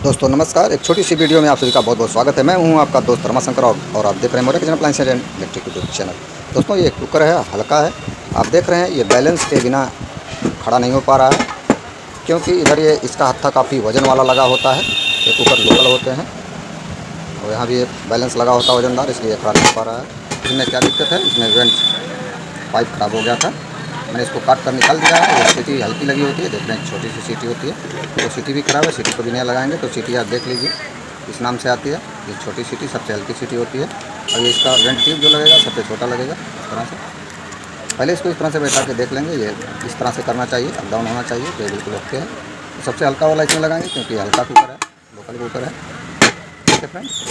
दोस्तों नमस्कार। एक छोटी सी वीडियो में आप सभी का बहुत बहुत स्वागत है। मैं हूं आपका दोस्त रमाशंकर और आप देख रहे हैं More kitchen appliances and electric YouTube channel. दोस्तों ये कुकर है, हल्का है। आप देख रहे हैं ये बैलेंस के बिना खड़ा नहीं हो पा रहा है, क्योंकि इधर ये इसका हत्था काफ़ी वजन वाला लगा होता है। ये कुकर लोकल होते हैं और यहाँ भी एक बैलेंस लगा होता है वजनदार, इसलिए खड़ा नहीं हो पा रहा है। इसमें क्या दिक्कत है, इसमें वेंट पाइप खराब हो गया था। मैंने इसको काट कर निकाल दिया है। ये सीटी हल्की लगी होती है, देख रहे हैं छोटी सी सीटी होती है, तो सीटी भी ख़राब है। सीटी को भी नया लगाएंगे तो सीटी आप देख लीजिए इस नाम से आती है। ये छोटी सीटी सबसे हल्की सीटी होती है। और ये इसका वेंट ट्यूब जो लगेगा सबसे छोटा लगेगा। इस तरह से पहले इसको इस तरह से बैठा के देख लेंगे। ये इस तरह से करना चाहिए, अप डाउन होना चाहिए, तो बिल्कुल ओके है। तो सबसे हल्का वाला इसमें लगाएंगे क्योंकि हल्का कुकर है, लोकल कुकर है। ठीक है फ्रेंड्स,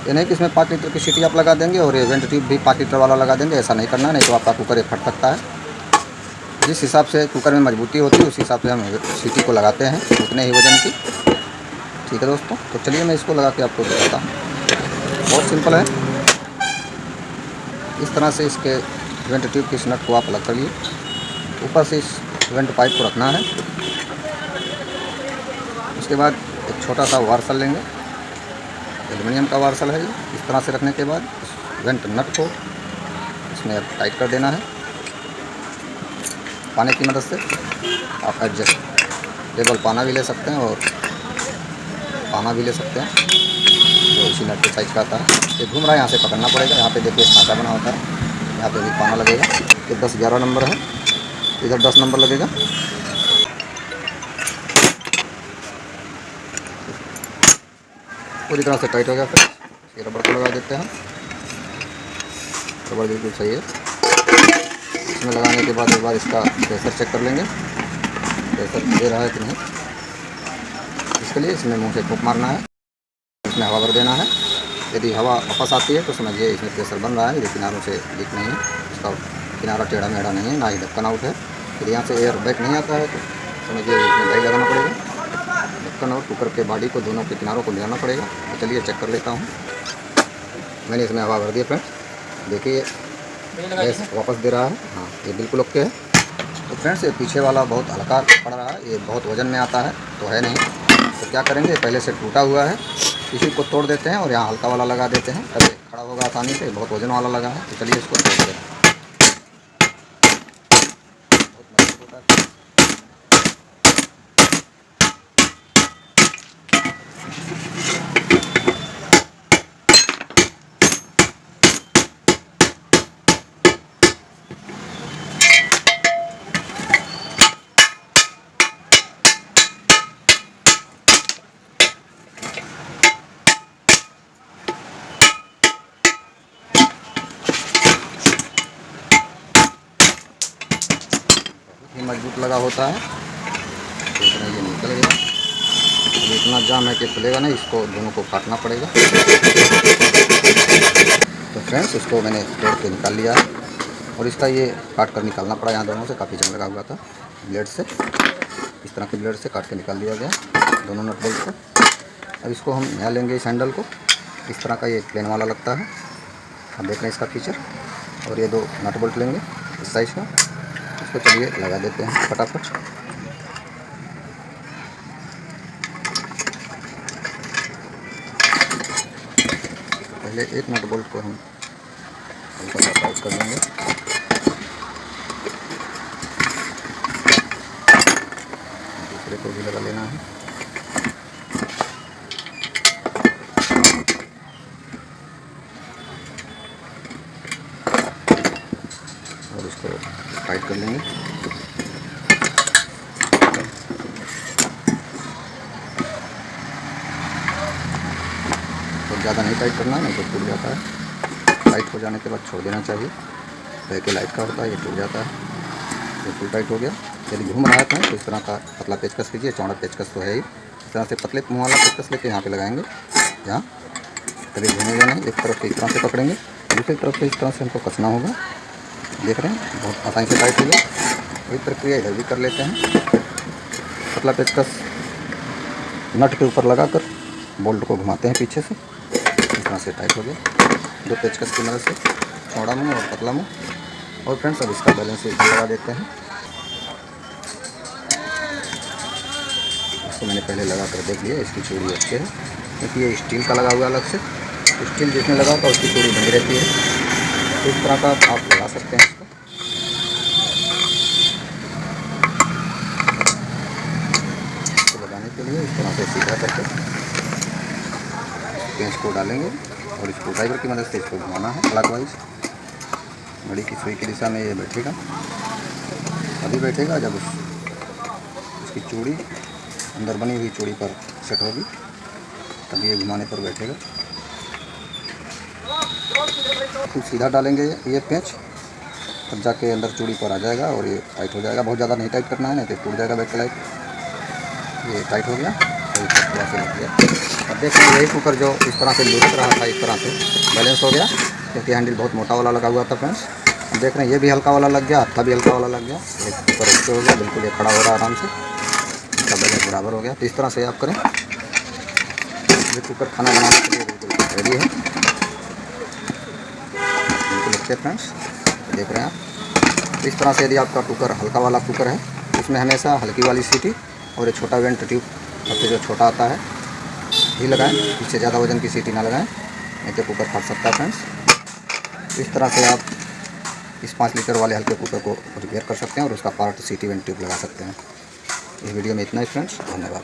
ये नहीं कि इसमें 5 लीटर की सीटी आप लगा देंगे और ये वेंट ट्यूब भी 5 लीटर वाला लगा देंगे, ऐसा नहीं करना, नहीं तो आपका कुकर ये फट सकता है। जिस हिसाब से कुकर में मजबूती होती है उस हिसाब से हम सीटी को लगाते हैं, उतने ही वजन की। ठीक है दोस्तों, तो चलिए मैं इसको लगा के आपको दिखाता हूँ। बहुत सिंपल है। इस तरह से इसके वेंट ट्यूब की नट को आप अलग करिए। ऊपर से इस वेंट पाइप को रखना है। उसके बाद एक छोटा सा वार्सल लेंगे, एल्युमिनियम का वार्सल है ये। इस तरह से रखने के बाद इस वेंट नट को इसमें टाइट कर देना है। पाने की मदद से आप एडजस्टेबल पाना भी ले सकते हैं और पाना भी ले सकते हैं, जो इसी नट के साइज का आता है। ये घूम रहा है, यहाँ से पकड़ना पड़ेगा। यहाँ पे देखिए खाँचा बना होता है, यहाँ पे भी पाना लगेगा। ये 10-11 नंबर है, इधर 10 नंबर लगेगा। पूरी तरह से टाइट हो गया। फिर ये रबड़ को लगा देते हैं। रबड़ बिल्कुल सही है। इसमें लगाने के बाद एक बार इसका प्रेशर चेक कर लेंगे, प्रेशर दे रहा है कि नहीं। इसके लिए इसमें मुंह से फूंक मारना है, इसमें हवा भर देना है। यदि हवा वापस आती है तो समझिए इसमें प्रेशर बन रहा है। ये किनारों से लीक नहीं है, इसका किनारा टेढ़ा मेढ़ा नहीं है, ना ही ढक्कन आउट है। यदि यहाँ से एयर बैक नहीं आता है तो समझिए इसमें डाई लगाना पड़ेगा। ढक्कन और कुकर के बॉडी को दोनों के किनारों को मिलाना पड़ेगा। तो चलिए चेक कर लेता हूँ। मैंने इसमें हवा भर दिया फ्रेंड्स, देखिए गैस वापस दे रहा है। हाँ, ये बिल्कुल ओके है। तो फ्रेंड्स, ये पीछे वाला बहुत हल्का पड़ रहा है, ये बहुत वजन में आता है तो है नहीं। तो क्या करेंगे, पहले से टूटा हुआ है, इसी को तोड़ देते हैं और यहाँ हल्का वाला लगा देते हैं, तब खड़ा होगा आसानी से। बहुत वजन वाला लगा है, तो चलिए इसको तोड़ते हैं। बहुत मजबूत होता है। ये मजबूत लगा होता है, देख रहे हैं ये निकल गया। तो इतना जाम है कि खुलेगा नहीं, इसको दोनों को काटना पड़ेगा। तो फ्रेंड्स, इसको मैंने तोड़ के निकाल लिया है और इसका ये काट कर निकालना पड़ा। यहाँ दोनों से काफ़ी जंग लगा हुआ था, ब्लेड से इस तरह के ब्लेड से काट के निकाल दिया गया दोनों नट बोल्ट को। अब इसको हम नया लेंगे। इस हैंडल को इस तरह का ये प्लेन वाला लगता है, आप देख रहे हैं इसका फीचर। और ये 2 नट बोल्ट लेंगे इस साइज़ का। इसको चलिए लगा देते हैं फटाफट। पहले एक नट बोल्ट को हम हल्का सा टाइट कर लेंगे। दूसरे को भी लगा लेना है। और इसको टाइट कर लेंगे। तो ज़्यादा नहीं टाइट करना है, नहीं तो टूट जाता है। टाइट हो जाने के बाद छोड़ देना चाहिए। बैके लाइट का होता है, ये टूट जाता है। ये फुल टाइट हो गया। यदि घूम रहा है तो इस तरह का पतला पेचकस कीजिए, चौड़ा पेचकस तो है ही। इस तरह से पतले मुँह वाला पेचकस लेके यहाँ पे लगाएंगे, यहाँ कभी घूमेगा नहीं। एक तरफ से इस तरह से पकड़ेंगे, दूसरी तरफ से इस तरह से हमको कसना होगा। देख रहे हैं बहुत आसानी से टाइट हो गया। वही प्रक्रिया इधर भी कर लेते हैं। पतला पेचकस नट के ऊपर लगाकर बोल्ट को घुमाते हैं पीछे से, इस तरह से टाइट हो गया। 2 पेचकस की मदद से, चौड़ा मुँह और पतला मुँह। और फ्रेंड्स, अब इसका बैलेंस लगा देते हैं। इसको मैंने पहले लगा कर देख लिया, इसकी चूड़ी अच्छी है क्योंकि ये स्टील का लगा हुआ अलग से। स्टील जिसमें लगा होता है उसकी चूड़ी बनी रहती है। तो इस तरह का आप लगा सकते हैं इसको। इसको लगाने के लिए इस तरह से सीधा करके पेंच को डालेंगे और इसको ड्राइवर की मदद से इसको घुमाना है क्लॉकवाइज। घड़ी की सुई की दिशा में ये बैठेगा, अभी बैठेगा जब उसकी चूड़ी अंदर बनी हुई चूड़ी पर सेट होगी तभी ये घुमाने पर बैठेगा। फिर सीधा डालेंगे ये पेंच, तब जाके अंदर चूड़ी पर आ जाएगा और ये टाइट हो जाएगा। बहुत ज़्यादा नहीं टाइट करना है, नहीं तो टूट जाएगा बैक लाइट। ये टाइट हो गया और थोड़ा सा लग गया। अब देख रहे हैं यही कुकर जो इस तरह से लुढ़क रहा था, इस तरह से बैलेंस हो गया क्योंकि हैंडल बहुत मोटा वाला लगा हुआ था फ्रेंड्स। देख रहे हैं ये भी हल्का वाला लग गया, हत्था भी हल्का वाला लग गया। ये कुकर ओके हो गया, बिल्कुल ये खड़ा हो रहा है आराम से, इसका बैलेंस बराबर हो गया। तो इस तरह से आप करें। ये कुकर खाना बनाने के लिए बिल्कुल रेडी है, बिल्कुल अच्छे फ्रेंड्स देख रहे हैं आप। इस तरह से यदि आपका कुकर हल्का वाला कुकर है उसमें हमेशा हल्की वाली सीटी और एक छोटा वेंट ट्यूब सबसे जो छोटा आता है ही लगाएं, इससे ज़्यादा वजन की सीटी ना लगाएं, नहीं तो कुकर फट सकता है फ्रेंड्स। इस तरह से आप इस 5 लीटर वाले हल्के कुकर को रिपेयर कर सकते हैं और उसका पार्ट सीटी वेंट ट्यूब लगा सकते हैं। इस वीडियो में इतना ही फ्रेंड्स, धन्यवाद।